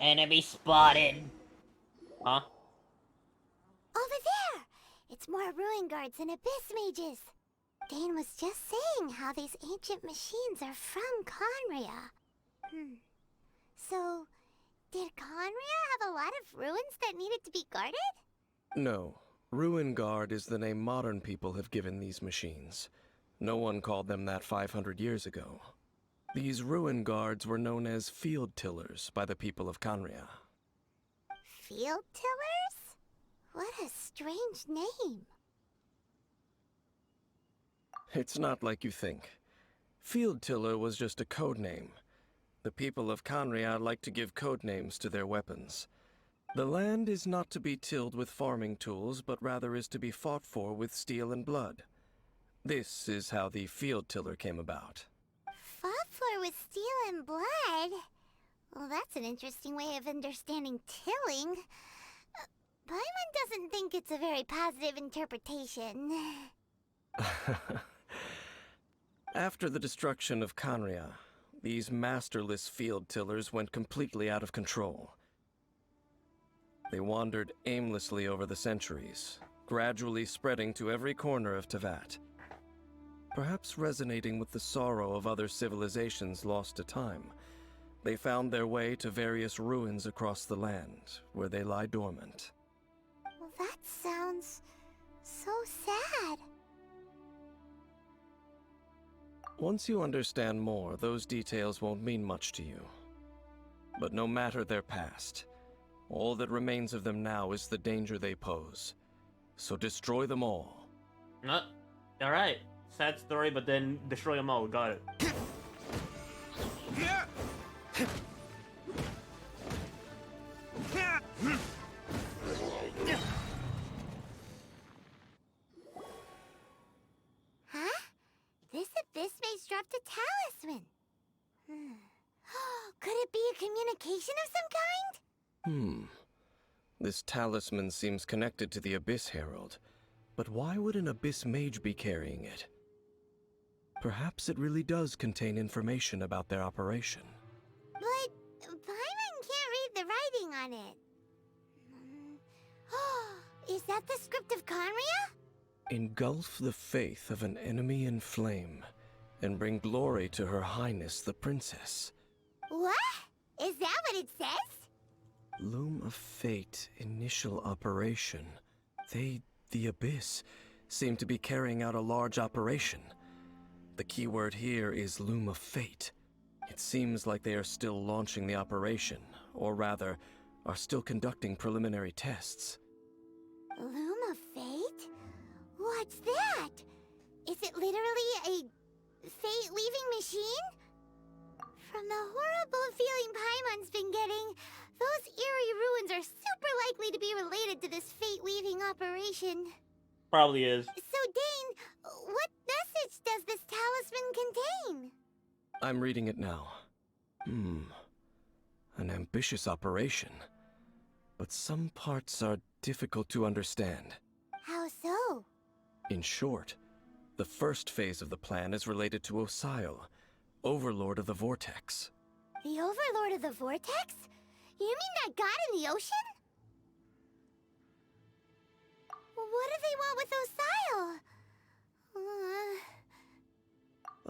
Enemy spotted. Huh? Over there! It's more ruin guards and abyss mages. Dane was just saying how these ancient machines are from Conria. So, did Conria have a lot of ruins that needed to be guarded? No. Ruin Guard is the name modern people have given these machines. No one called them that 500 years ago. These Ruin Guards were known as Field Tillers by the people of Conria. Field tillers? What a strange name. It's not like you think. Field Tiller was just a code name. The people of Conria like to give code names to their weapons. The land is not to be tilled with farming tools, but rather is to be fought for with steel and blood. This is how the Field Tiller came about. Fought for with steel and blood? Well, that's an interesting way of understanding tilling. Paimon doesn't think it's a very positive interpretation. After the destruction of Conria, these masterless field tillers went completely out of control. They wandered aimlessly over the centuries, gradually spreading to every corner of Teyvat. Perhaps resonating with the sorrow of other civilizations lost to time, they found their way to various ruins across the land, where they lie dormant. Well, that sounds so sad. Once you understand more, those details won't mean much to you. But no matter their past, all that remains of them now is the danger they pose. So destroy them all. Alright. Sad story, but then destroy them all. Got it. Huh? This abyss maze dropped a talisman. Could it be a communication of some kind? This talisman seems connected to the Abyss Herald. But why would an Abyss Mage be carrying it? Perhaps it really does contain information about their operation. But Paimon can't read the writing on it. Is that the script of Conria? Engulf the faith of an enemy in flame, and bring glory to Her Highness the Princess. What? Is that what it says? Loom of Fate, initial operation. They, the Abyss, seem to be carrying out a large operation. The keyword here is Loom of Fate. It seems like they are still launching the operation, or rather, are still conducting preliminary tests. Loom of Fate? What's that? Is it literally a fate-leaving machine? From the horrible feeling Paimon's been getting, those eerie ruins are super likely to be related to this fate-leaving operation. Probably is. So, Dane, what message does this talisman contain? I'm reading it now. An ambitious operation. But some parts are difficult to understand. How so? In short, the first phase of the plan is related to Osile, Overlord of the Vortex. The Overlord of the Vortex? You mean that god in the ocean? What do they want with Osile?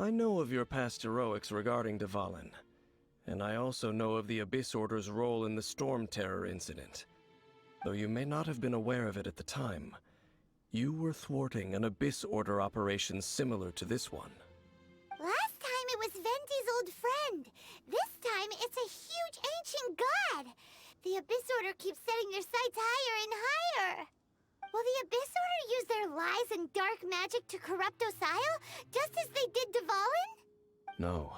I know of your past heroics regarding Dvalin, and I also know of the Abyss Order's role in the Storm Terror incident. Though you may not have been aware of it at the time, you were thwarting an Abyss Order operation similar to this one. Last time it was Venti's old friend. This time it's a huge ancient god. The Abyss Order keeps setting their sights higher and higher. Will the Abyss Order use their lies and dark magic to corrupt Osile, just as they did Dvalin? No.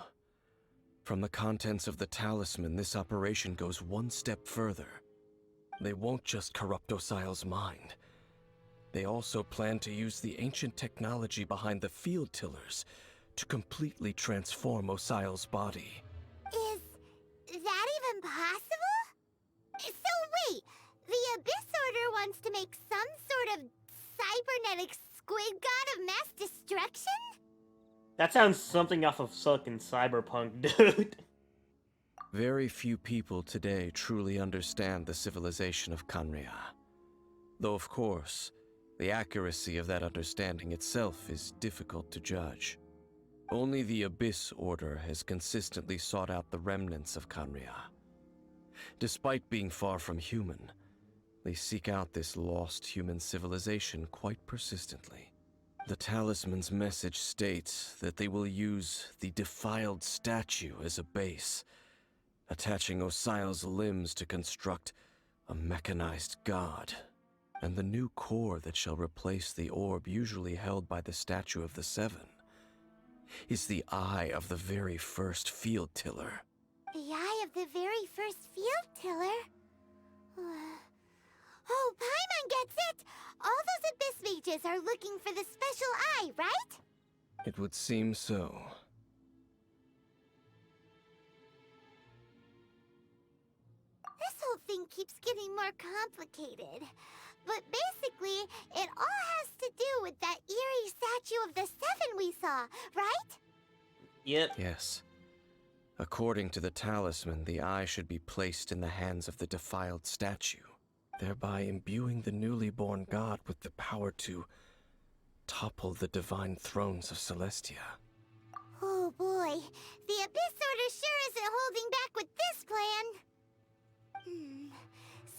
From the contents of the talisman, this operation goes one step further. They won't just corrupt Osile's mind. They also plan to use the ancient technology behind the field tillers to completely transform Osile's body. Is that even possible? So wait, the Abyss Order wants to make some sort of cybernetic squid god of mass destruction? That sounds something off of fucking Cyberpunk, dude. Very few people today truly understand the civilization of Kanria. Though, of course, the accuracy of that understanding itself is difficult to judge. Only the Abyss Order has consistently sought out the remnants of Kanria. Despite being far from human, they seek out this lost human civilization quite persistently. The talisman's message states that they will use the defiled statue as a base, attaching Osial's limbs to construct a mechanized god. And the new core that shall replace the orb usually held by the Statue of the Seven is the eye of the very first field tiller. The eye of the very first field tiller? Oh, Paimon gets it! All those Abyss mages are looking for the special eye, right? It would seem so. This whole thing keeps getting more complicated. But basically, it all has to do with that eerie statue of the Seven we saw, right? Yep. Yes. According to the talisman, the eye should be placed in the hands of the defiled statue, thereby imbuing the newly born god with the power to topple the divine thrones of Celestia. Oh boy, the Abyss Order sure isn't holding back with this plan.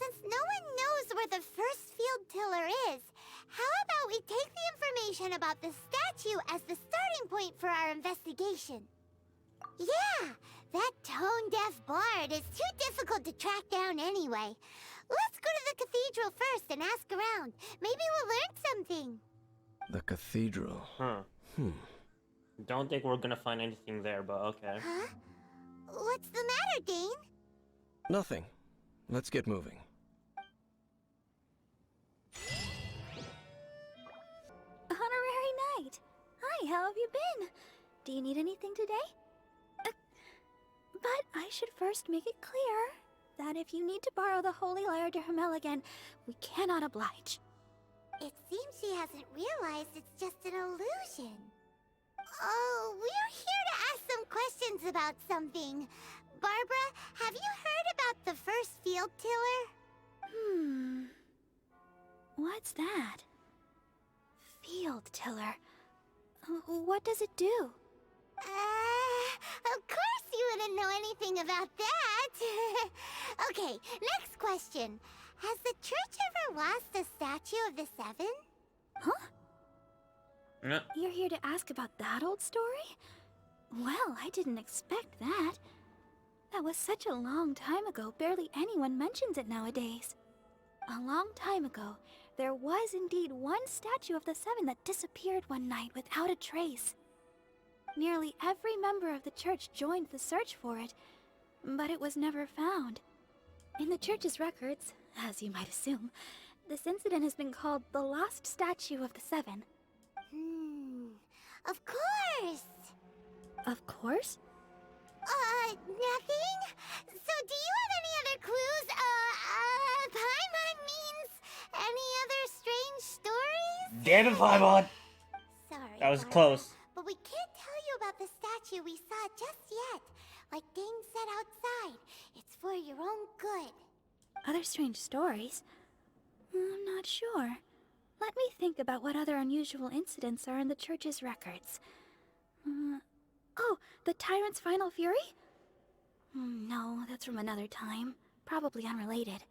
Since no one knows where the first field tiller is, how about we take the information about the statue as the starting point for our investigation? Yeah, that tone-deaf bard is too difficult to track down anyway. Let's go to the cathedral first and ask around. Maybe we'll learn something. The cathedral. Don't think we're gonna find anything there, but okay. Huh? What's the matter, Dane? Nothing. Let's get moving. Honorary Knight. Hi, how have you been? Do you need anything today? But I should first make it clear that if you need to borrow the Holy Lyre to Hermel again, we cannot oblige. It seems she hasn't realized it's just an illusion. Oh, we're here to ask some questions about something. Barbara, have you heard about the first field tiller? What's that? Field tiller. What does it do? Of course you wouldn't know anything about that. Okay, next question. Has the church ever lost a statue of the Seven? Huh? No. You're here to ask about that old story? Well, I didn't expect that. That was such a long time ago, barely anyone mentions it nowadays. A long time ago, there was indeed one statue of the Seven that disappeared one night without a trace. Nearly every member of the church joined the search for it, but it was never found. In the church's records, as you might assume, this incident has been called the Lost Statue of the Seven. Of course! Of course? Nothing? So do you have any other clues? Paimon means any other strange stories? Damn it, Paimon! Sorry, That was Barbara, close. but we can't tell you about the statue we saw just yet. Like Dane said outside, it's for your own good. Other strange stories? I'm not sure. Let me think about what other unusual incidents are in the church's records. Oh, the Tyrant's Final Fury? No, that's from another time. Probably unrelated.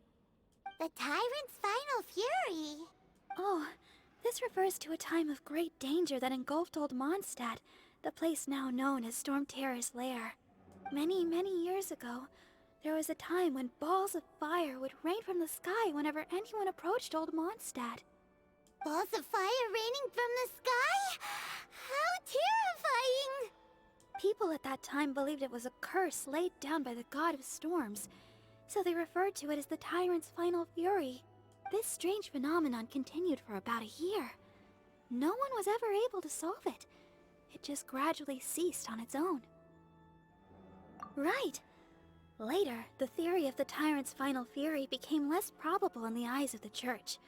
The Tyrant's Final Fury? Oh, this refers to a time of great danger that engulfed Old Mondstadt, the place now known as Storm Terror's lair. Many, many years ago, there was a time when balls of fire would rain from the sky whenever anyone approached Old Mondstadt. Balls of fire raining from the sky? How terrifying! People at that time believed it was a curse laid down by the god of storms, so they referred to it as the Tyrant's Final Fury. This strange phenomenon continued for about a year. No one was ever able to solve it. It just gradually ceased on its own. Right. Later, the theory of the Tyrant's Final Fury became less probable in the eyes of the church.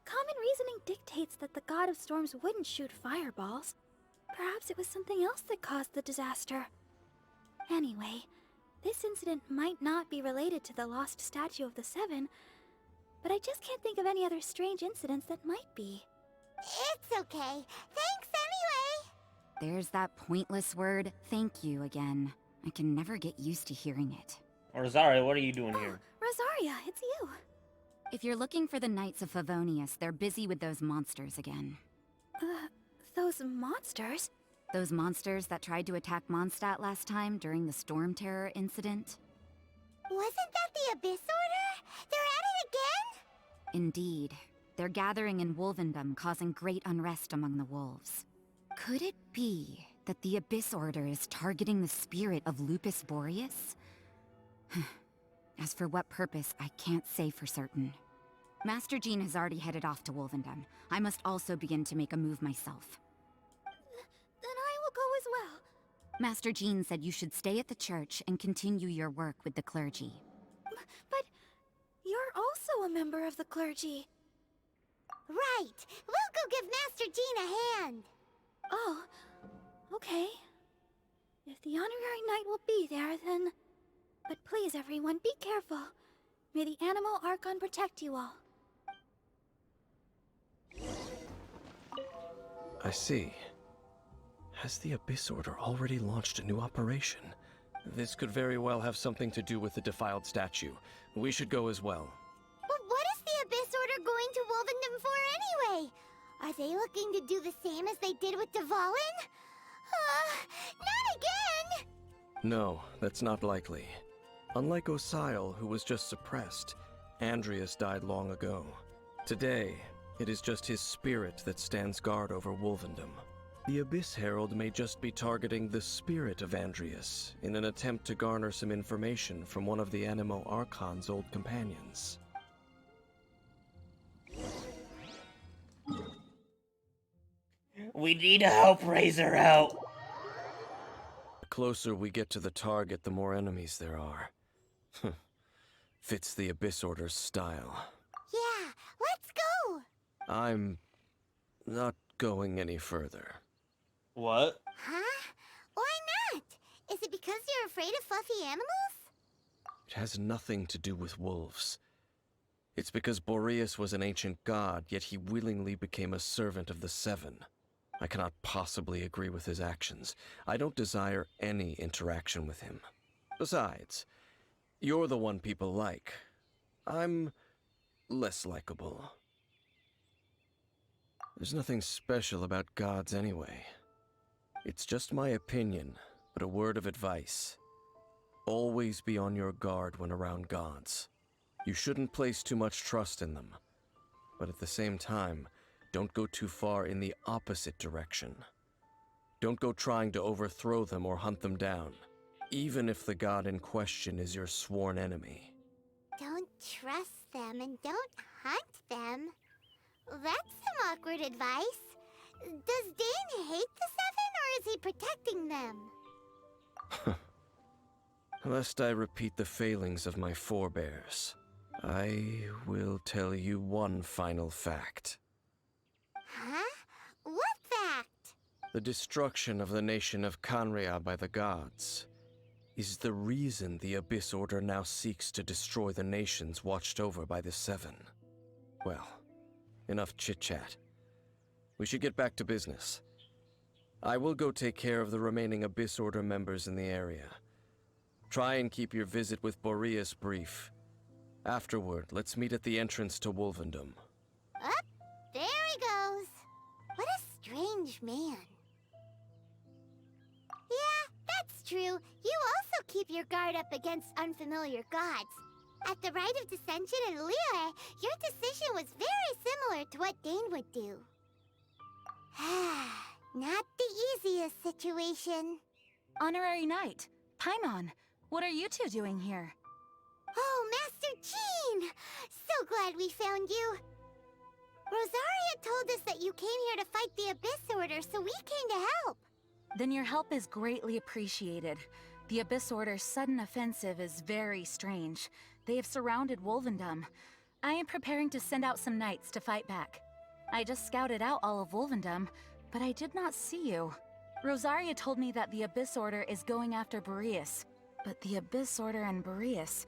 Common reasoning dictates that the god of storms wouldn't shoot fireballs. Perhaps it was something else that caused the disaster. Anyway, This incident might not be related to the lost statue of the Seven, but I just can't think of any other strange incidents that might be. It's okay. Thanks anyway. There's that pointless word, thank you, again. I can never get used to hearing it. Rosaria, what are you doing here? Rosaria, it's you. If you're looking for the Knights of Favonius, they're busy with those monsters again. Those monsters? Those monsters that tried to attack Mondstadt last time during the Storm Terror incident? Wasn't that the Abyss Order? They're at it again? Indeed. They're gathering in Wolvendom, causing great unrest among the wolves. Could it be that the Abyss Order is targeting the spirit of Lupus Boreas? As for what purpose, I can't say for certain. Master Jean has already headed off to Wolvendom. I must also begin to make a move myself. Then I will go as well. Master Jean said you should stay at the church and continue your work with the clergy. But you're also a member of the clergy. Right. We'll go give Master Jean a hand. Oh, okay. If the honorary knight will be there, then... But please, everyone, be careful. May the Animal Archon protect you all. I see. Has the Abyss Order already launched a new operation? This could very well have something to do with the defiled statue. We should go as well. But what is the Abyss Order going to Wolvendom for anyway? Are they looking to do the same as they did with Dvalin? Not again! No, that's not likely. Unlike Osile, who was just suppressed, Andreas died long ago. Today, it is just his spirit that stands guard over Wolvendom. The Abyss Herald may just be targeting the spirit of Andreas in an attempt to garner some information from one of the Animo Archon's old companions. We need to help Razor out. The closer we get to the target, the more enemies there are. Fits the Abyss Order's style. Yeah, let's go! I'm not going any further. What? Huh? Why not? Is it because you're afraid of fluffy animals? It has nothing to do with wolves. It's because Boreas was an ancient god, yet he willingly became a servant of the Seven. I cannot possibly agree with his actions. I don't desire any interaction with him. Besides, you're the one people like. I'm less likable. There's nothing special about gods anyway. It's just my opinion, but a word of advice. Always be on your guard when around gods. You shouldn't place too much trust in them. But at the same time, don't go too far in the opposite direction. Don't go trying to overthrow them or hunt them down, even if the god in question is your sworn enemy. Don't trust them and don't hunt them. That's some awkward advice. Does Dane hate the Seven, or is he protecting them? Lest I repeat the failings of my forebears, I will tell you one final fact. Huh? What fact? The destruction of the nation of Canria by the gods is the reason the Abyss Order now seeks to destroy the nations watched over by the Seven. Well, enough chit-chat. We should get back to business. I will go take care of the remaining Abyss Order members in the area. Try and keep your visit with Boreas brief. Afterward, let's meet at the entrance to Wolvendom. Up, there he goes. What a strange man. Yeah, that's true. You also keep your guard up against unfamiliar gods. At the Rite of Dissension in Liyue, your decision was very similar to what Dane would do. Not the easiest situation. Honorary Knight, Paimon, what are you two doing here? Oh, Master Jean! So glad we found you. Rosaria told us that you came here to fight the Abyss Order, so we came to help. Then your help is greatly appreciated. The Abyss Order's sudden offensive is very strange. They have surrounded Wolvendom. I am preparing to send out some knights to fight back. I just scouted out all of Wolvendom, but I did not see you. Rosaria told me that the Abyss Order is going after Boreas. But the Abyss Order and Boreas...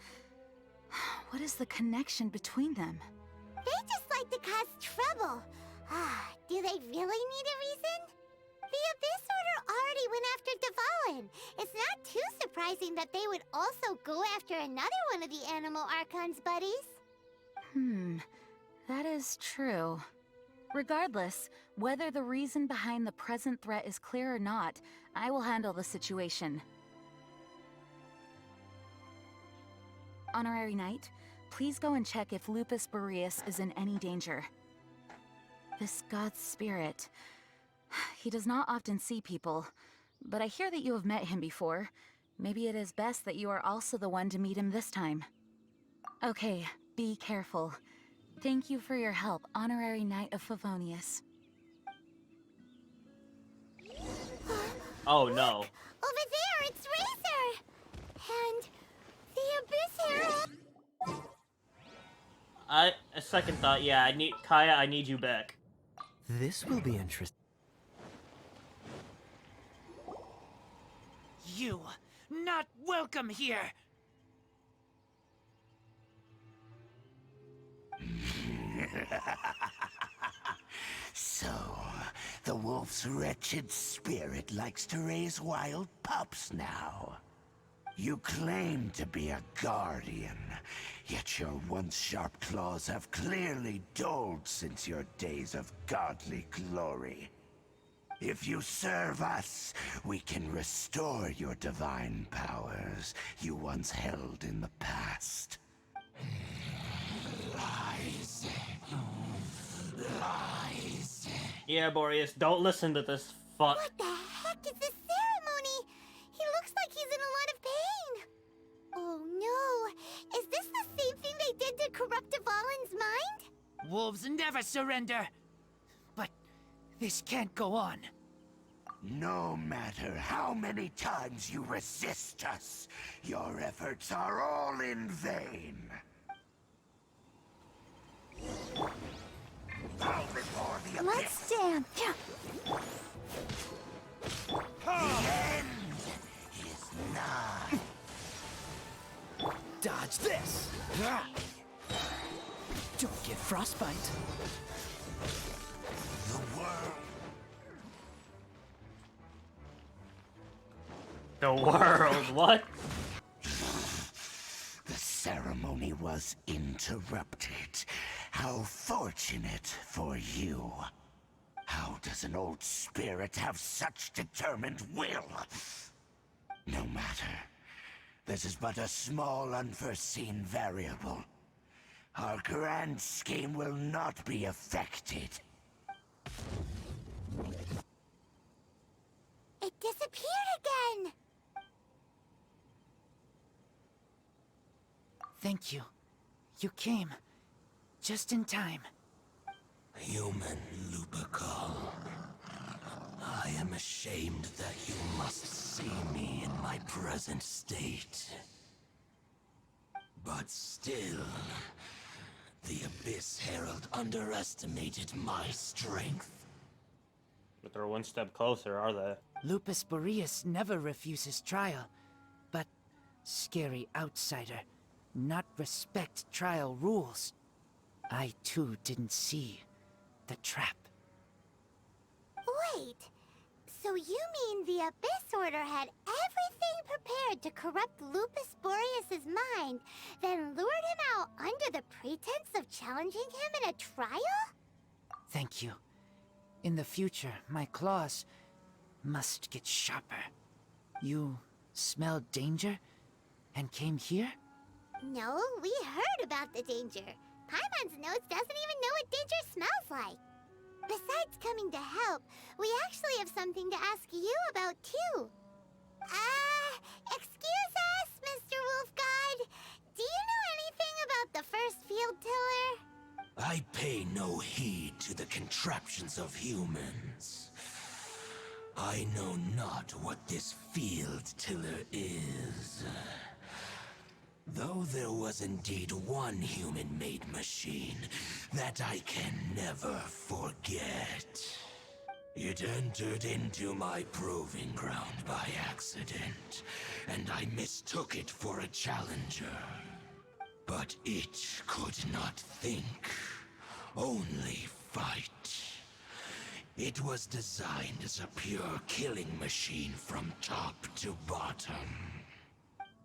What is the connection between them? They just like to cause trouble. Do they really need a reason? The Abyss Order already went after Dvalin. It's not too surprising that they would also go after another one of the Animal Archon's buddies. That is true. Regardless, whether the reason behind the present threat is clear or not, I will handle the situation. Honorary Knight, please go and check if Lupus Boreas is in any danger. This god's spirit... He does not often see people, but I hear that you have met him before. Maybe it is best that you are also the one to meet him this time. Okay, be careful. Thank you for your help, Honorary Knight of Favonius. Oh no. Over there, it's Razor! And the Abyss Herald... A second thought, yeah, Kaya, I need you back. This will be interesting. You, not welcome here! So, the wolf's wretched spirit likes to raise wild pups now. You claim to be a guardian, yet your once sharp claws have clearly dulled since your days of godly glory. If you serve us, we can restore your divine powers you once held in the past. Lies. Lies. Yeah, Boreas, don't listen to this fuck. What the heck is this ceremony? He looks like he's in a lot of pain. Oh no, is this the same thing they did to corrupt Dvalin's mind? Wolves never surrender! But this can't go on. No matter how many times you resist us, your efforts are all in vain. Bow before the abyss. Let's dance. The end is nigh. Dodge this! Don't get frostbite. The world. The world, what? The ceremony was interrupted. How fortunate for you. How does an old spirit have such determined will? No matter. This is but a small unforeseen variable. Our grand scheme will not be affected. It disappeared again! Thank you. You came. Just in time. Human Lupercal. I am ashamed that you must see me in my present state. But still, the Abyss Herald underestimated my strength. But they're one step closer, are they? Lupus Boreas never refuses trial. But scary outsider, not respect trial rules. I too didn't see the trap. Wait, so you mean the Abyss Order had everything prepared to corrupt Lupus Boreas' mind, then lured him out under the pretense of challenging him in a trial? Thank you. In the future, my claws must get sharper. You smelled danger and came here? No, we heard about the danger. Paimon's nose doesn't even know what danger smells like. Besides coming to help, we actually have something to ask you about too. Excuse us, Mr. Wolf God. Do you know anything about the first field tiller? I pay no heed to the contraptions of humans. I know not what this field tiller is. Though there was indeed one human-made machine that I can never forget. It entered into my proving ground by accident, and I mistook it for a challenger. But it could not think, only fight. It was designed as a pure killing machine from top to bottom.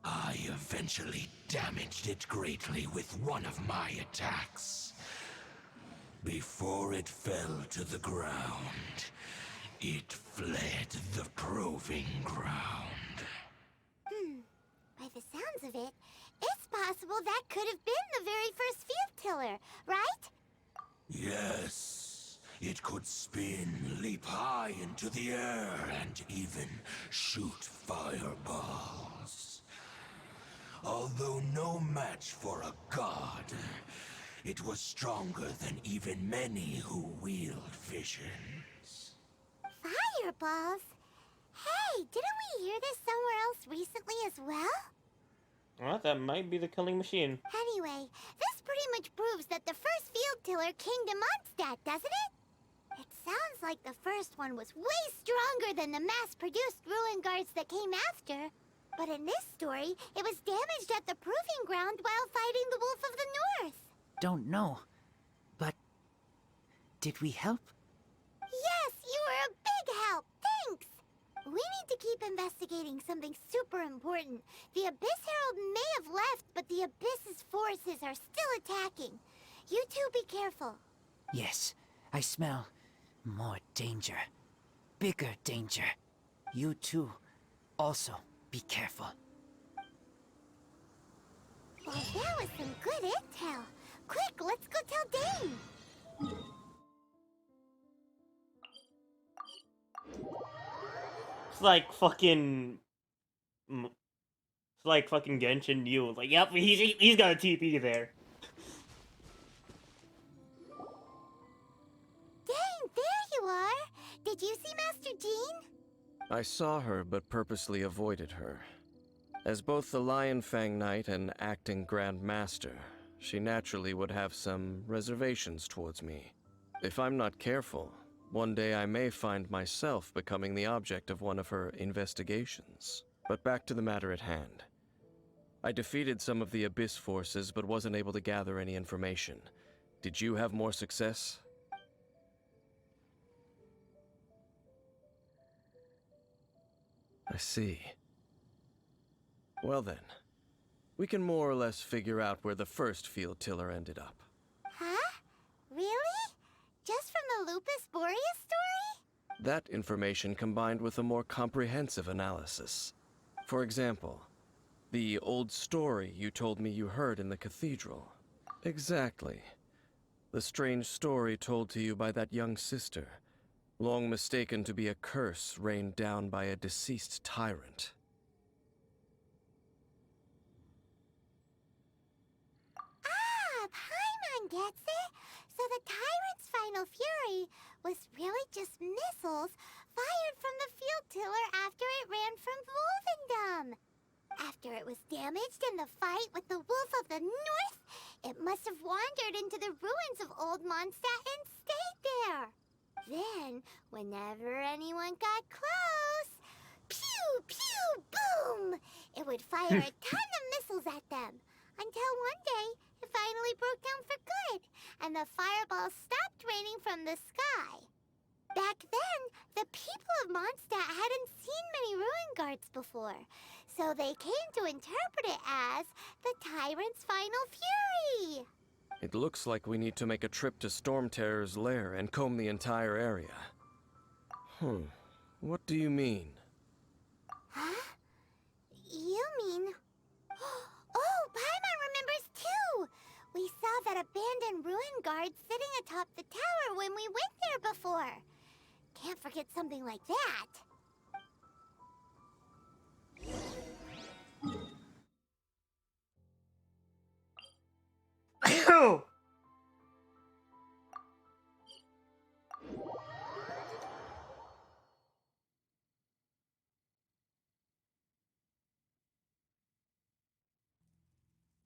I eventually damaged it greatly with one of my attacks. Before it fell to the ground, it fled the proving ground. By the sounds of it, it's possible that could have been the very first field tiller, right? Yes, it could spin, leap high into the air, and even shoot fireballs. Although no match for a god, it was stronger than even many who wield visions. Fireballs? Hey, didn't we hear this somewhere else recently as well? Well, that might be the killing machine. Anyway, this pretty much proves that the first field tiller came to Mondstadt, doesn't it? It sounds like the first one was way stronger than the mass-produced ruin guards that came after. But in this story, it was damaged at the proving ground while fighting the Wolf of the North. Don't know. But did we help? Yes, you were a big help. Thanks. We need to keep investigating something super important. The Abyss Herald may have left, but the Abyss's forces are still attacking. You two be careful. Yes, I smell more danger. Bigger danger. You too. Also, be careful. Well, that was some good intel. Quick, let's go tell Dane. It's like fucking. It's like fucking Genshin you. Like, yep, he's got a TP there. Dane, there you are. Did you see Master Jean? I saw her, but purposely avoided her. As both the Lion Fang Knight and acting Grand Master, she naturally would have some reservations towards me. If I'm not careful, one day I may find myself becoming the object of one of her investigations. But back to the matter at hand. I defeated some of the Abyss forces, but wasn't able to gather any information. Did you have more success? I see. Well then, we can more or less figure out where the first field tiller ended up. Huh? Really? Just from the Lupus Boreas story? That information combined with a more comprehensive analysis. For example, the old story you told me you heard in the cathedral. Exactly. The strange story told to you by that young sister, long mistaken to be a curse rained down by a deceased tyrant. Ah, Paimon gets it. So the tyrant's final fury was really just missiles fired from the field tiller after it ran from Wolvendom. After it was damaged in the fight with the Wolf of the North, it must have wandered into the ruins of Old Mondstadt and stayed there. Then, whenever anyone got close, pew, pew, boom! It would fire a ton of missiles at them. Until one day, it finally broke down for good, and the fireballs stopped raining from the sky. Back then, the people of Mondstadt hadn't seen many ruin guards before, so they came to interpret it as the tyrant's final fury. It looks like we need to make a trip to Storm Terror's lair and comb the entire area. What do you mean? Huh? You mean... Oh, Paimon remembers too! We saw that abandoned ruin guard sitting atop the tower when we went there before. Can't forget something like that.